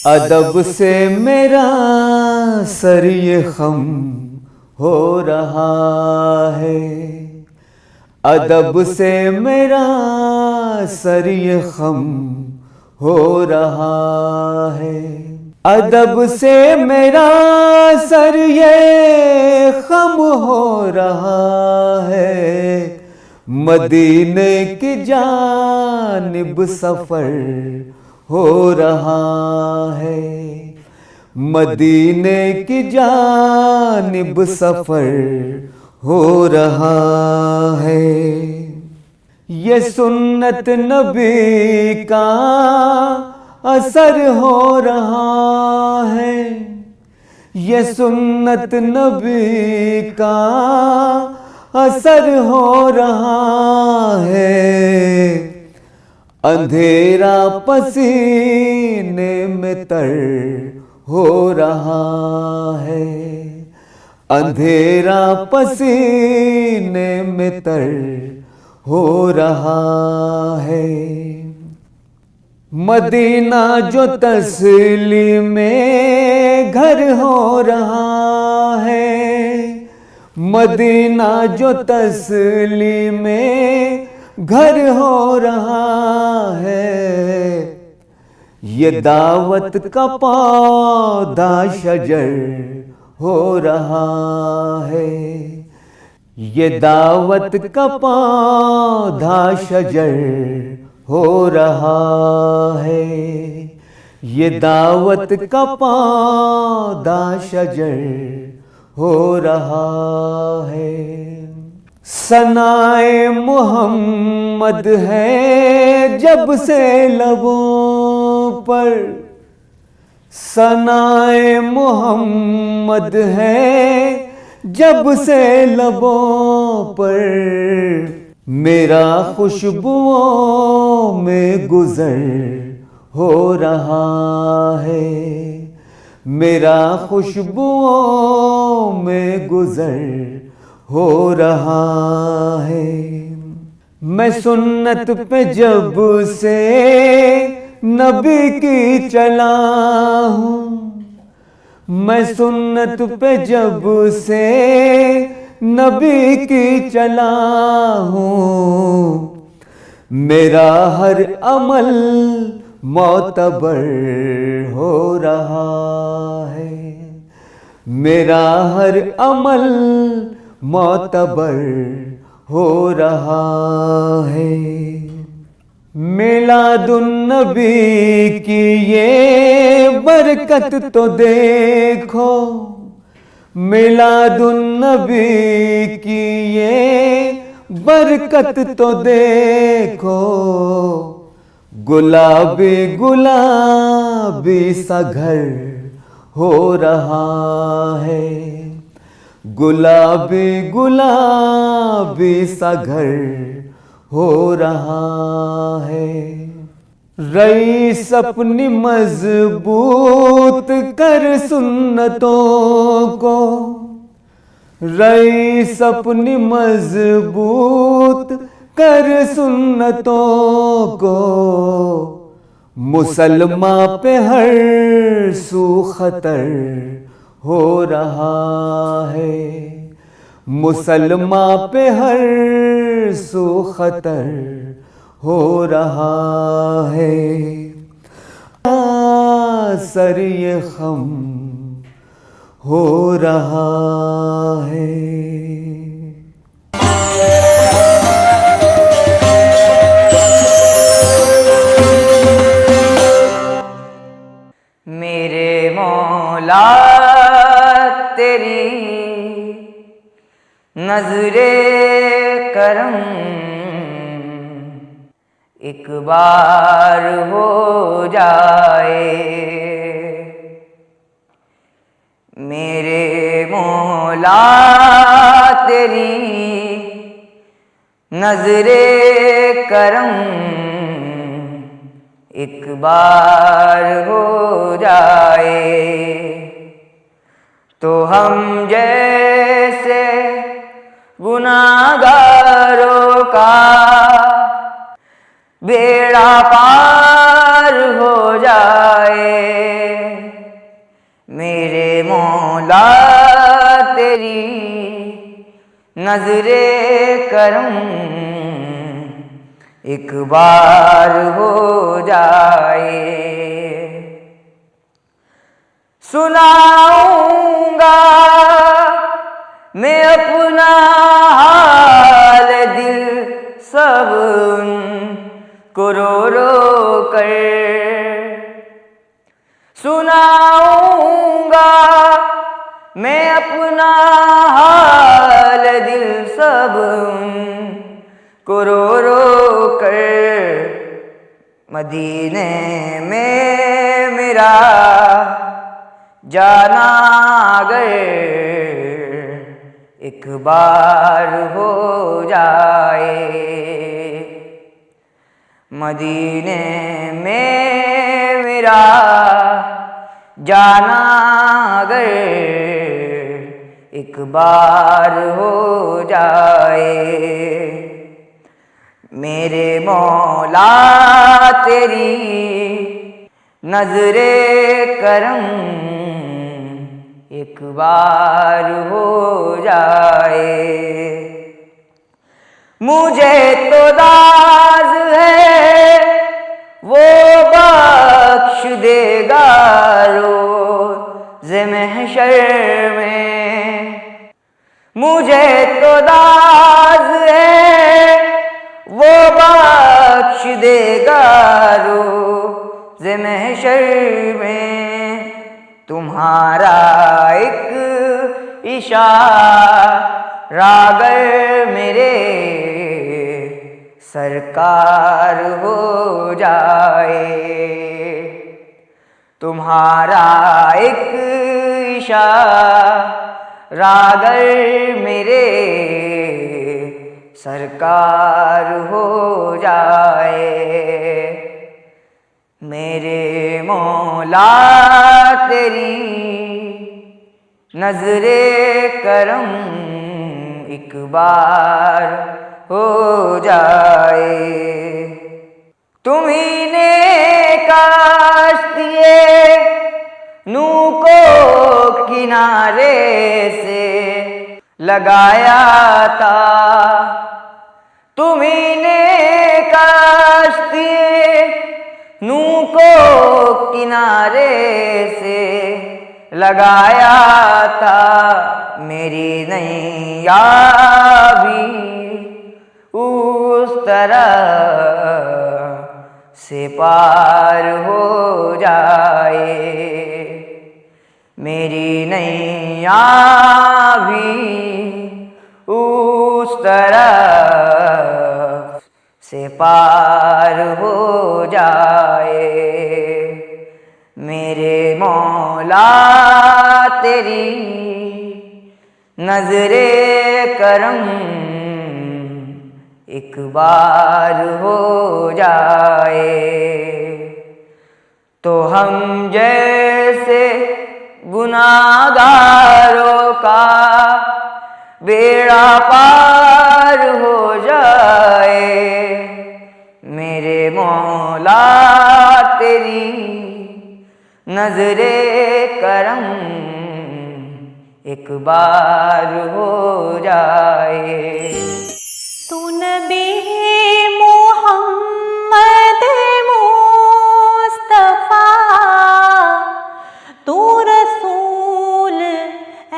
अदब से मेरा सर ये खम हो रहा है, अदब से मेरा सर ये खम हो रहा है, अदब से मेरा सर ये खम हो रहा है। मदीने की जानिब सफर हो रहा है, मदीने की जानिब सफर हो रहा है। ये सुन्नत नबी का असर हो रहा है, ये सुन्नत नबी का असर हो रहा है। अंधेरा पसीने में तर हो रहा है, अंधेरा पसीने में तर हो रहा है। मदीना जो तस्लीमे घर हो रहा है, मदीना जो तस्लीमे घर हो रहा है। ये दावत का पौधा शजर हो रहा है, ये दावत का पौधा शजर हो रहा है, ये दावत का पौधा शजर हो रहा है। सनाए मोहम्मद है जब से लबों पर, सनाए मोहम्मद है जब से लबों पर। मेरा खुशबुओं में गुजर हो रहा है, मेरा खुशबुओं में गुजर हो रहा है। मैं सुन्नत पे जब से नबी की चला हूँ, मैं सुन्नत पे जब से नबी की चला हूँ। मेरा हर अमल मोतबर हो रहा है, मेरा हर अमल मोतबर हो रहा है। मिलादुन नबी की ये बरकत तो देखो, मिलादुन नबी की ये बरकत तो देखो। गुलाबी गुलाबी सा घर हो रहा है, गुलाबी गुलाबी सा घर हो रहा है। रईस अपनी मजबूत कर सुन्नतों को, रईस अपनी मजबूत कर सुन्नतों को। मुसलमा पे हर सू खतर हो रहा है, मुसलमा पे हर सू खतर हो रहा है। सर ये खम हो रहा है। मेरे मौला तेरी नजरे करम एक बार हो जाए। मेरे मौला तेरी नजरे करम एक बार हो जाए, तो हम जैसे गुनाहगारों का बेड़ा पार हो जाए। मौला तेरी नजरे करम एक बार हो जाए। सुनाऊंगा मैं अपना हाल दिल सब को रो रो कर। सुनाऊंगा मैं अपना हाल दिल सब को रो रो कर। मदीने में मेरा जाना अगर एक बार हो जाए। मदीने में मेरा जाना अगर एक बार हो जाए। मेरे मौला तेरी नजरे करम एक बार हो जाए। मुझे तो दाज है वो बख्श देगा रोज़े महशर में। मुझे तो दाज है वो बख्श देगा रोज़े महशर में। तुम्हारा एक इशारा अगर मेरे सरकार हो जाए। तुम्हारा एक इशारा अगर मेरे सरकार हो जाए। मेरे मौला तेरी नजरे करम एक बार हो जाए। तुम्ही ने काश्तिए नू को किनारे से लगाया था। तुम्ही ने काश्तिए नू को किनारे से लगाया था। मेरी नैया भी उस तरह से पार हो जाए। मेरी नैया भी उस तरह से पार हो जाए। मेरे मौला तेरी नजरे करम एक बार हो जाए। तो हम जैसे गुनाहगारों का बेड़ा पार हो जाए। मेरे मौला तेरी नजरे करम एक बार हो जाए। तू नबी मोहम्मद मुस्तफा, तू रसूल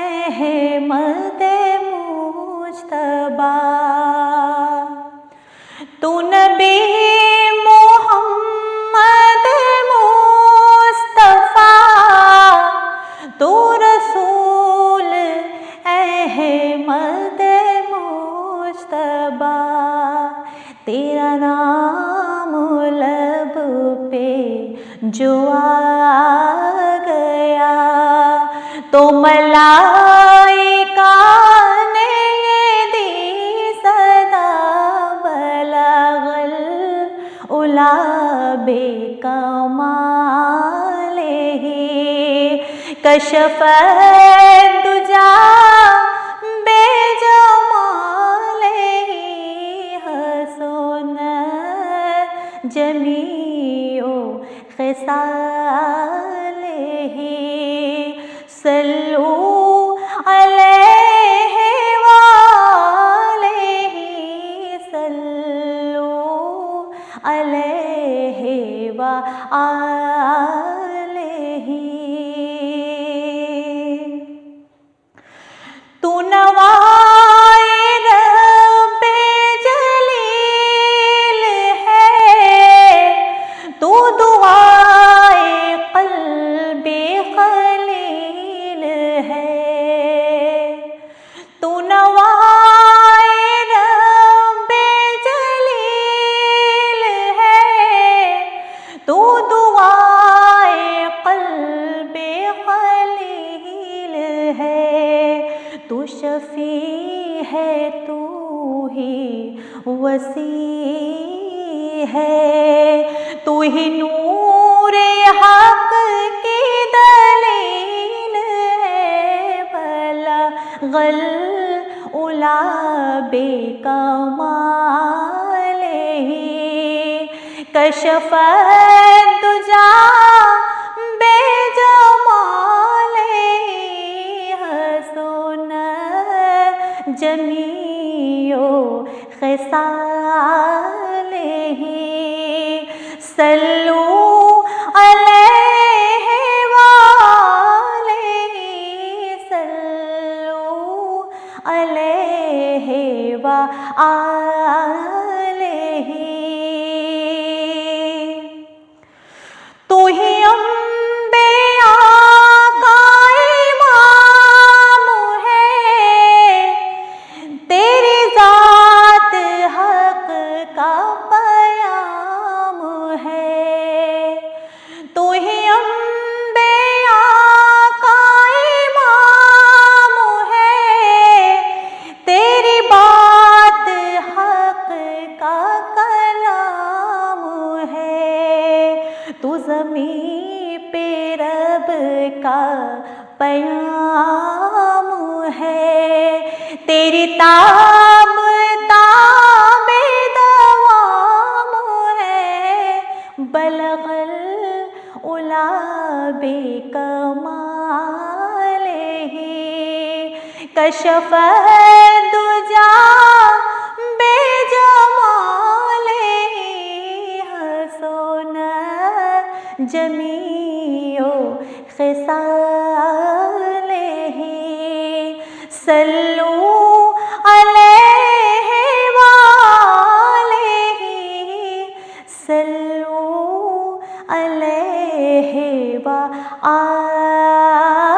अहमद मुज्तबा। तू नबी मोहम्मद मुस्तफा, तू रसूल अहमद मुज्तबा। तेरा नाम लब पे जो आ गया तो मलाइका ने ये दी सदा, बलगल उला बेकमालिही कशफ दुजा बेजमालिही हसन जमीओ खिसालिही। सल्लू अलैहि व आलिहि। तू नवाए रब्बे जलील है, तू दुआए क़ल्बे ख़लील है। तू नवाए रब्बे जलील है, तू दुआए क़ल्बे ख़लील है। तू शफ़ी है, तू ही वसी है, तू ही नूरे हक़ की दलील है। बलग़ल उला बेकमालिही, कशफ़त दुजा बेजमालिही। हसन जमीओ ख़िसालिही, सल्लू अलैहि वालिही, सल्लू अलैहि व आलिही। तू ही अम्बिया का इमाम है, तेरी ज़ात हक़ का पयाम है। तू ही अम्बिया का इमाम है, तेरी बात हक़ का कलाम है। तू ज़मीं पे रब का पयाम है, तेरी ताब ताबे दवाम है। बलग़ल उला बेकमालिही, कशफ़त दुजा बेजमालिही। हसन जमीओ ख़िसालिही, सल्लू अलैहि वालिही, सल्लू अलैहि व आलिही।